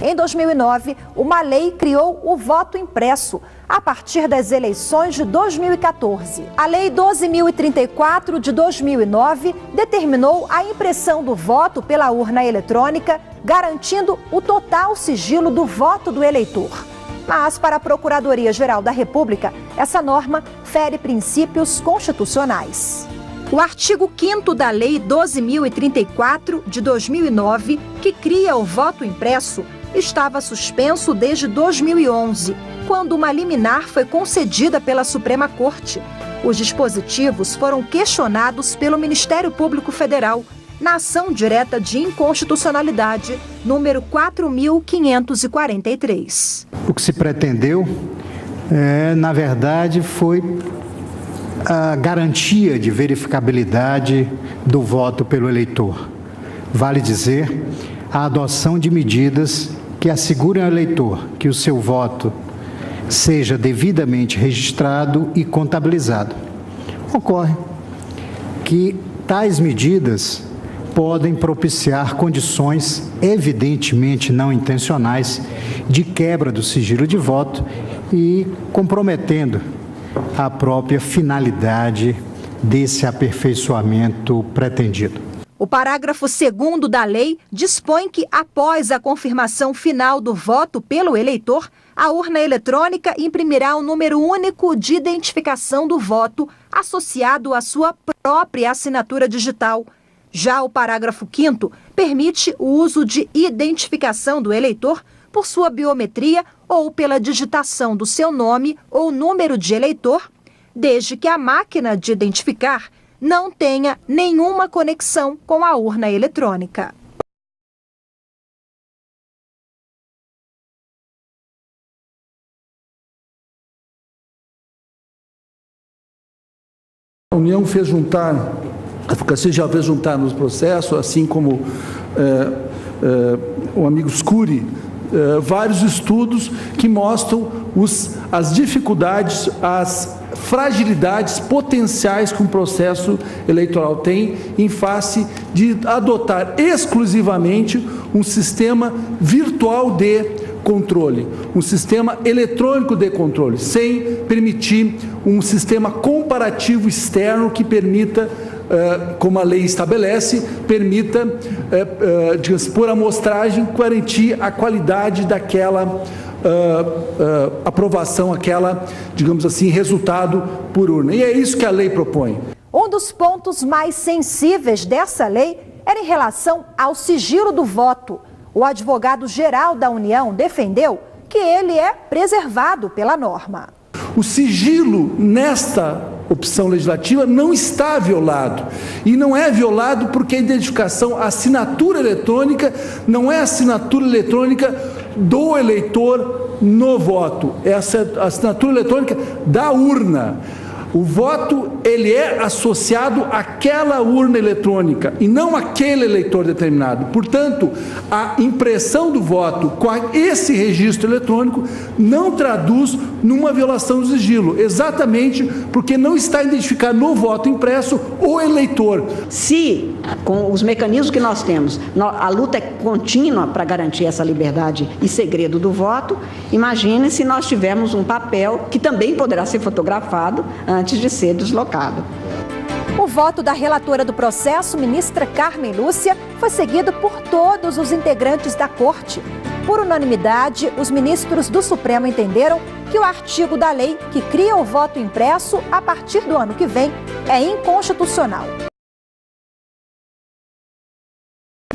Em 2009, uma lei criou o voto impresso, a partir das eleições de 2014. A Lei 12.034 de 2009 determinou a impressão do voto pela urna eletrônica, garantindo o total sigilo do voto do eleitor. Mas, para a Procuradoria-Geral da República, essa norma fere princípios constitucionais. O artigo 5º da Lei 12.034 de 2009, que cria o voto impresso, estava suspenso desde 2011, quando uma liminar foi concedida pela Suprema Corte. Os dispositivos foram questionados pelo Ministério Público Federal na ação direta de inconstitucionalidade número 4.543. O que se pretendeu, na verdade, foi a garantia de verificabilidade do voto pelo eleitor. Vale dizer, a adoção de medidas que assegurem ao eleitor que o seu voto seja devidamente registrado e contabilizado. Ocorre que tais medidas podem propiciar condições evidentemente não intencionais de quebra do sigilo de voto e comprometendo a própria finalidade desse aperfeiçoamento pretendido. O parágrafo 2º da lei dispõe que, após a confirmação final do voto pelo eleitor, a urna eletrônica imprimirá um número único de identificação do voto associado à sua própria assinatura digital. Já o parágrafo 5º permite o uso de identificação do eleitor por sua biometria ou pela digitação do seu nome ou número de eleitor, desde que a máquina de identificar não tenha nenhuma conexão com a urna eletrônica. A União fez juntar, a advocacia já fez juntar nos processos, assim como o amigo Scuri, vários estudos que mostram as dificuldades, as fragilidades potenciais que um processo eleitoral tem em face de adotar exclusivamente um sistema virtual de controle, um sistema eletrônico de controle, sem permitir um sistema comparativo externo que permita, como a lei estabelece, permita, digamos, por amostragem, garantir a qualidade daquela aprovação, aquela, digamos assim, resultado por urna. E é isso que a lei propõe. Um dos pontos mais sensíveis dessa lei era em relação ao sigilo do voto. O advogado-geral da União defendeu que ele é preservado pela norma. O sigilo nesta opção legislativa não está violado. E não é violado porque a identificação, a assinatura eletrônica, não é a assinatura eletrônica do eleitor no voto, é a assinatura eletrônica da urna. O voto, ele é associado àquela urna eletrônica e não àquele eleitor determinado. Portanto, a impressão do voto com esse registro eletrônico não traduz numa violação do sigilo, exatamente porque não está identificado no voto impresso o eleitor. Se, com os mecanismos que nós temos, a luta é contínua para garantir essa liberdade e segredo do voto, imagine se nós tivermos um papel que também poderá ser fotografado antes de ser deslocado. O voto da relatora do processo, ministra Carmen Lúcia, foi seguido por todos os integrantes da Corte. Por unanimidade, os ministros do Supremo entenderam que o artigo da lei que cria o voto impresso a partir do ano que vem é inconstitucional.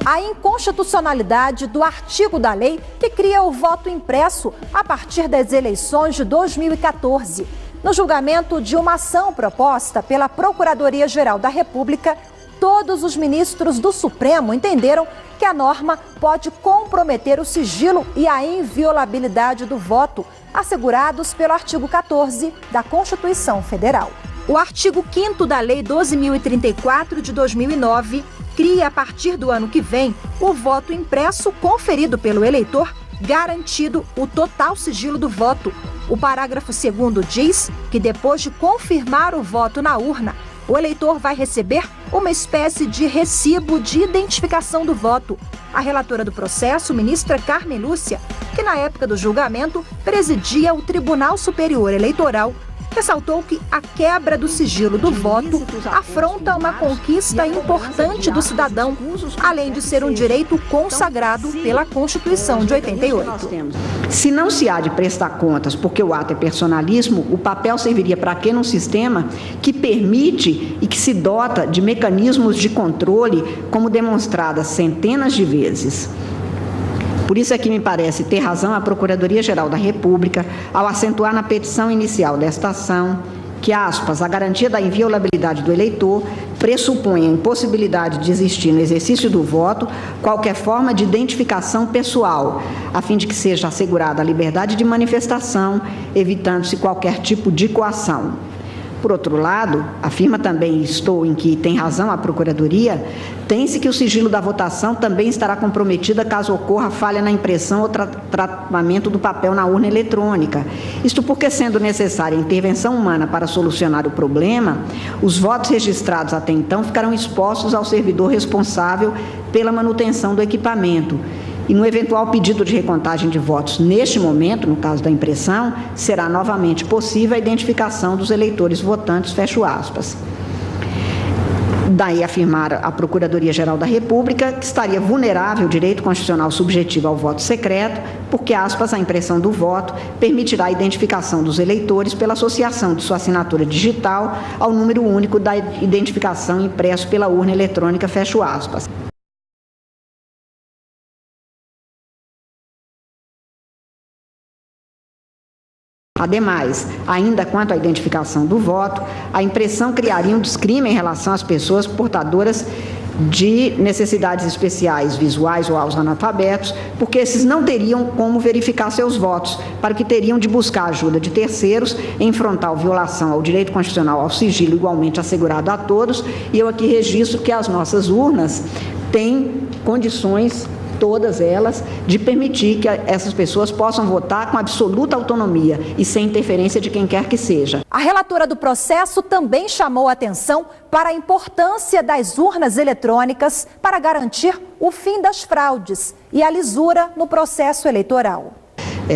A inconstitucionalidade do artigo da lei que cria o voto impresso a partir das eleições de 2014. No julgamento de uma ação proposta pela Procuradoria-Geral da República, todos os ministros do Supremo entenderam que a norma pode comprometer o sigilo e a inviolabilidade do voto, assegurados pelo artigo 14 da Constituição Federal. O artigo 5º da Lei 12.034 de 2009 cria, a partir do ano que vem, o voto impresso conferido pelo eleitor, garantido o total sigilo do voto. O parágrafo 2º diz que, depois de confirmar o voto na urna, O eleitor vai receber uma espécie de recibo de identificação do voto. A relatora do processo, ministra Carmen Lúcia, que na época do julgamento presidia o Tribunal Superior Eleitoral, ressaltou que a quebra do sigilo do voto afronta uma conquista importante do cidadão, além de ser um direito consagrado pela Constituição de 88. Se não se há de prestar contas porque o ato é personalismo, o papel serviria para quê num sistema que permite e que se dota de mecanismos de controle, como demonstradas centenas de vezes? Por isso é que me parece ter razão a Procuradoria-Geral da República ao acentuar na petição inicial desta ação que, aspas, a garantia da inviolabilidade do eleitor pressupõe a impossibilidade de existir no exercício do voto qualquer forma de identificação pessoal, a fim de que seja assegurada a liberdade de manifestação, evitando-se qualquer tipo de coação. Por outro lado, afirma também, estou em que tem razão a Procuradoria, tem-se que o sigilo da votação também estará comprometida caso ocorra falha na impressão ou tratamento do papel na urna eletrônica. Isto porque, sendo necessária a intervenção humana para solucionar o problema, os votos registrados até então ficarão expostos ao servidor responsável pela manutenção do equipamento. E no eventual pedido de recontagem de votos neste momento, no caso da impressão, será novamente possível a identificação dos eleitores votantes, fecho aspas. Daí afirmar a Procuradoria-Geral da República que estaria vulnerável o direito constitucional subjetivo ao voto secreto, porque, aspas, a impressão do voto permitirá a identificação dos eleitores pela associação de sua assinatura digital ao número único da identificação impresso pela urna eletrônica, fecho aspas. Ademais, ainda quanto à identificação do voto, a impressão criaria um descrime em relação às pessoas portadoras de necessidades especiais visuais ou aos analfabetos, porque esses não teriam como verificar seus votos, para o que teriam de buscar a ajuda de terceiros em frontal violação ao direito constitucional ao sigilo igualmente assegurado a todos. E eu aqui registro que as nossas urnas têm condições, todas elas, de permitir que essas pessoas possam votar com absoluta autonomia e sem interferência de quem quer que seja. A relatora do processo também chamou a atenção para a importância das urnas eletrônicas para garantir o fim das fraudes e a lisura no processo eleitoral.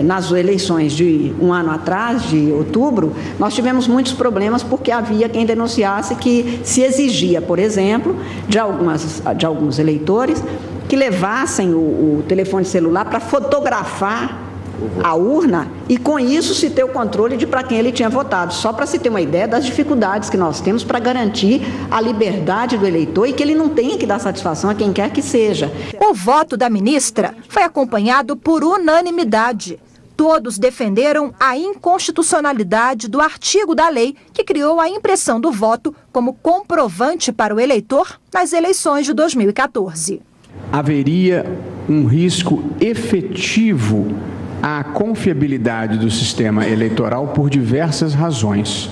Nas eleições de um ano atrás, de outubro, nós tivemos muitos problemas porque havia quem denunciasse que se exigia, por exemplo, de alguns eleitores que levassem o telefone celular para fotografar a urna e, com isso, se ter o controle de para quem ele tinha votado. Só para se ter uma ideia das dificuldades que nós temos para garantir a liberdade do eleitor e que ele não tenha que dar satisfação a quem quer que seja. O voto da ministra foi acompanhado por unanimidade. Todos defenderam a inconstitucionalidade do artigo da lei que criou a impressão do voto como comprovante para o eleitor nas eleições de 2014. Haveria um risco efetivo à confiabilidade do sistema eleitoral por diversas razões.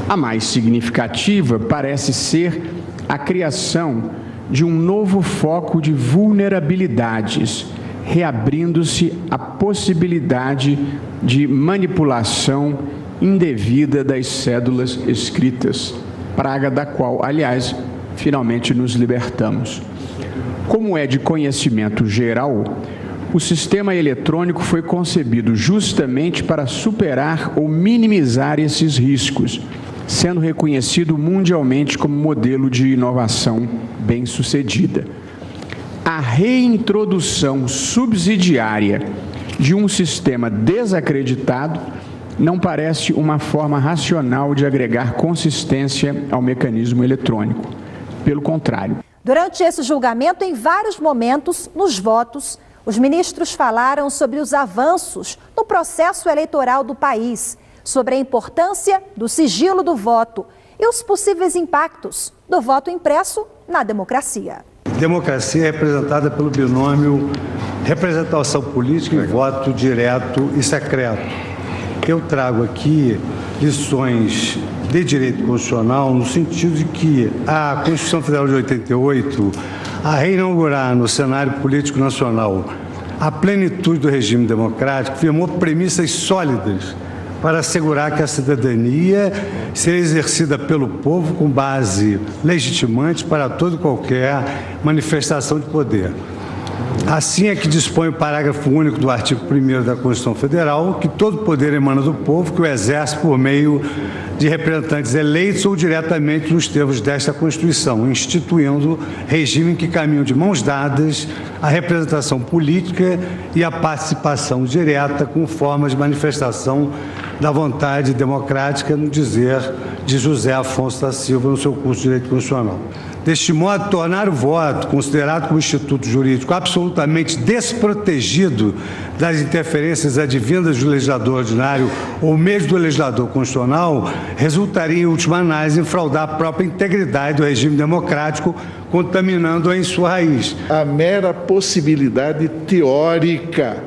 A mais significativa parece ser a criação de um novo foco de vulnerabilidades, reabrindo-se a possibilidade de manipulação indevida das cédulas escritas, praga da qual, aliás, finalmente nos libertamos. Como é de conhecimento geral, o sistema eletrônico foi concebido justamente para superar ou minimizar esses riscos, sendo reconhecido mundialmente como modelo de inovação bem-sucedida. A reintrodução subsidiária de um sistema desacreditado não parece uma forma racional de agregar consistência ao mecanismo eletrônico. Pelo contrário. Durante esse julgamento, em vários momentos, nos votos, os ministros falaram sobre os avanços no processo eleitoral do país, sobre a importância do sigilo do voto e os possíveis impactos do voto impresso na democracia. Democracia é representada pelo binômio representação política e voto direto e secreto. Eu trago aqui lições de direito constitucional no sentido de que a Constituição Federal de 88, a reinaugurar no cenário político nacional a plenitude do regime democrático, firmou premissas sólidas para assegurar que a cidadania seja exercida pelo povo com base legitimante para toda e qualquer manifestação de poder. Assim é que dispõe o parágrafo único do artigo 1º da Constituição Federal, que todo poder emana do povo, que o exerce por meio de representantes eleitos ou diretamente nos termos desta Constituição, instituindo regime que caminham de mãos dadas a representação política e a participação direta com formas de manifestação da vontade democrática, no dizer de José Afonso da Silva no seu curso de Direito Constitucional. Deste modo, tornar o voto, considerado como instituto jurídico absolutamente desprotegido das interferências advindas do legislador ordinário ou mesmo do legislador constitucional, resultaria, em última análise, em fraudar a própria integridade do regime democrático, contaminando-a em sua raiz. A mera possibilidade teórica,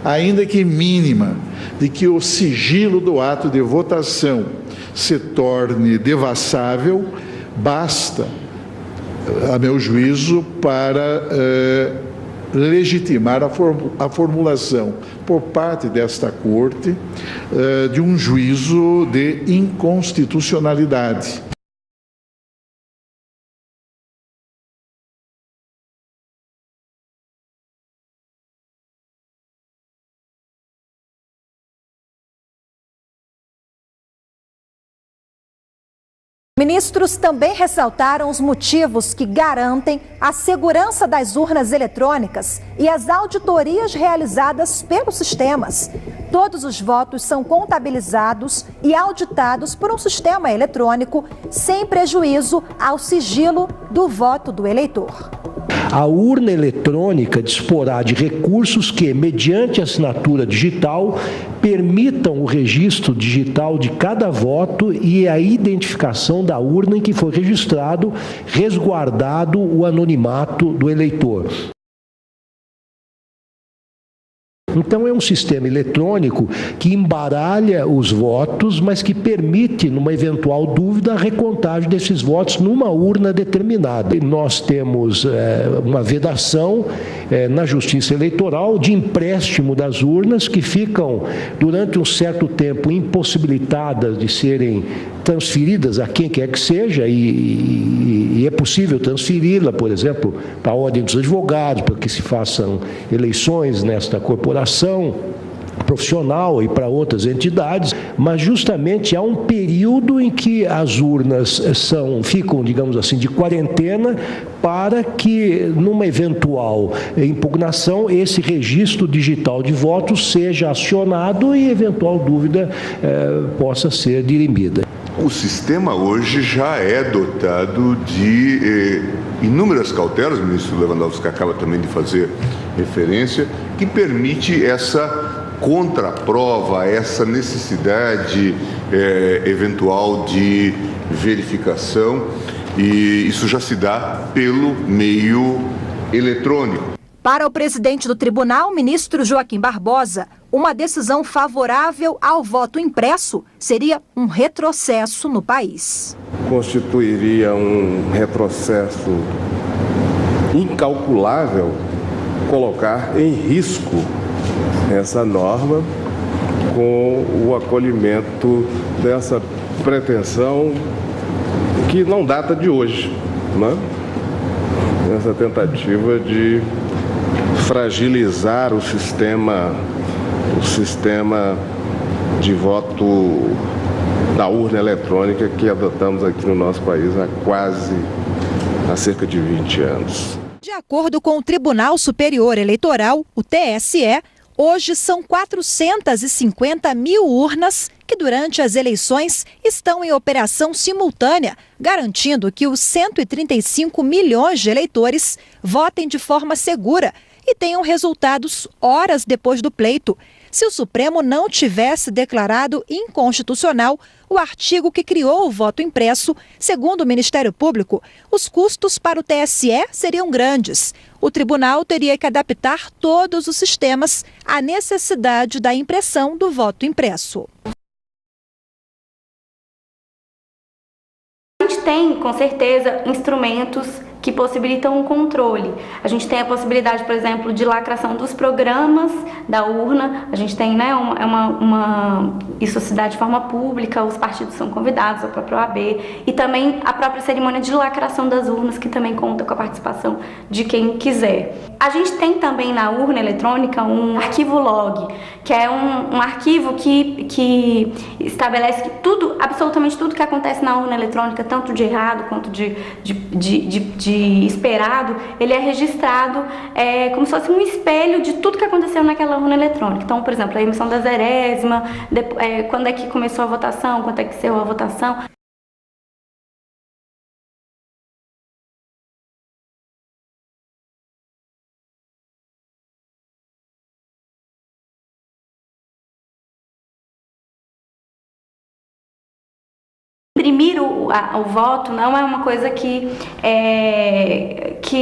ainda que mínima, de que o sigilo do ato de votação se torne devassável, basta, a meu juízo, para legitimar a formulação por parte desta Corte de um juízo de inconstitucionalidade. Ministros também ressaltaram os motivos que garantem a segurança das urnas eletrônicas e as auditorias realizadas pelos sistemas. Todos os votos são contabilizados e auditados por um sistema eletrônico, sem prejuízo ao sigilo do voto do eleitor. A urna eletrônica disporá de recursos que, mediante assinatura digital, permitam o registro digital de cada voto e a identificação da urna em que foi registrado, resguardado o anonimato do eleitor. Então, é um sistema eletrônico que embaralha os votos, mas que permite, numa eventual dúvida, a recontagem desses votos numa urna determinada. E nós temos uma vedação na Justiça Eleitoral de empréstimo das urnas que ficam, durante um certo tempo, impossibilitadas de serem transferidas a quem quer que seja, e é possível transferi-la, por exemplo, para a Ordem dos Advogados, para que se façam eleições nesta corporação profissional e para outras entidades, mas justamente há um período em que as urnas ficam, digamos assim, de quarentena para que, numa eventual impugnação, esse registro digital de votos seja acionado e eventual dúvida possa ser dirimida. O sistema hoje já é dotado de inúmeras cautelas, o ministro Lewandowski acaba também de fazer referência, que permite essa contraprova, essa necessidade eventual de verificação, e isso já se dá pelo meio eletrônico. Para o presidente do tribunal, ministro Joaquim Barbosa, uma decisão favorável ao voto impresso seria um retrocesso no país. Constituiria um retrocesso incalculável colocar em risco essa norma com o acolhimento dessa pretensão que não data de hoje, né? Essa tentativa de fragilizar o sistema de voto da urna eletrônica que adotamos aqui no nosso país há cerca de 20 anos. De acordo com o Tribunal Superior Eleitoral, o TSE, hoje são 450 mil urnas que durante as eleições estão em operação simultânea, garantindo que os 135 milhões de eleitores votem de forma segura e tenham resultados horas depois do pleito. Se o Supremo não tivesse declarado inconstitucional o artigo que criou o voto impresso, segundo o Ministério Público, os custos para o TSE seriam grandes. O tribunal teria que adaptar todos os sistemas à necessidade da impressão do voto impresso. A gente tem, com certeza, instrumentos que possibilitam um controle. A gente tem a possibilidade, por exemplo, de lacração dos programas da urna. A gente tem, né, isso se dá de forma pública, os partidos são convidados, a própria OAB, e também a própria cerimônia de lacração das urnas, que também conta com a participação de quem quiser. A gente tem também na urna eletrônica um arquivo log, que é um arquivo que estabelece que tudo, absolutamente tudo que acontece na urna eletrônica, tanto de errado quanto de esperado, ele é registrado como se fosse um espelho de tudo que aconteceu naquela urna eletrônica. Então, por exemplo, a emissão da zerésima, quando é que começou a votação, quando é que encerrou a votação. Imprimir o voto não é uma coisa que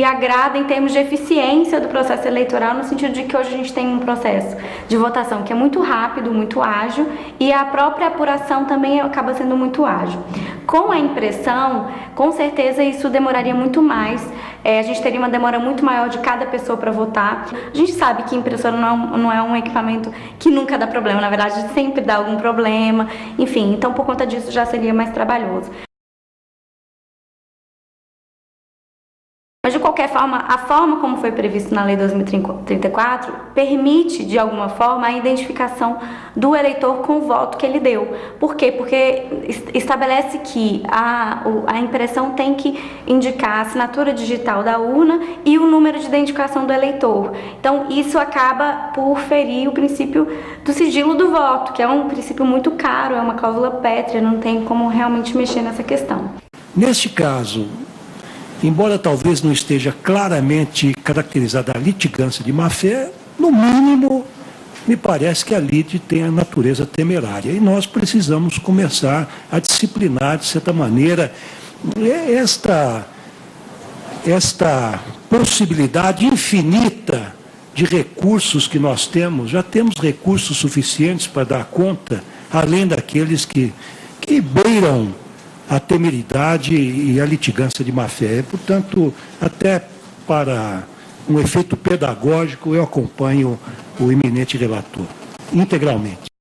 agrada em termos de eficiência do processo eleitoral, no sentido de que hoje a gente tem um processo de votação que é muito rápido, muito ágil, e a própria apuração também acaba sendo muito ágil. Com a impressão, com certeza isso demoraria muito mais, a gente teria uma demora muito maior de cada pessoa para votar. A gente sabe que impressora não é um equipamento que nunca dá problema, na verdade sempre dá algum problema, enfim, então por conta disso já seria mais trabalhoso. Mas, de qualquer forma, a forma como foi previsto na Lei 2034 permite, de alguma forma, a identificação do eleitor com o voto que ele deu. Por quê? Porque estabelece que a impressão tem que indicar a assinatura digital da urna e o número de identificação do eleitor. Então, isso acaba por ferir o princípio do sigilo do voto, que é um princípio muito caro, é uma cláusula pétrea, não tem como realmente mexer nessa questão. Neste caso, embora talvez não esteja claramente caracterizada a litigância de má-fé, no mínimo, me parece que a lide tem a natureza temerária. E nós precisamos começar a disciplinar, de certa maneira, esta possibilidade infinita de recursos que nós temos. Já temos recursos suficientes para dar conta, além daqueles que beiram a temeridade e a litigância de má-fé. Portanto, até para um efeito pedagógico, eu acompanho o eminente relator integralmente.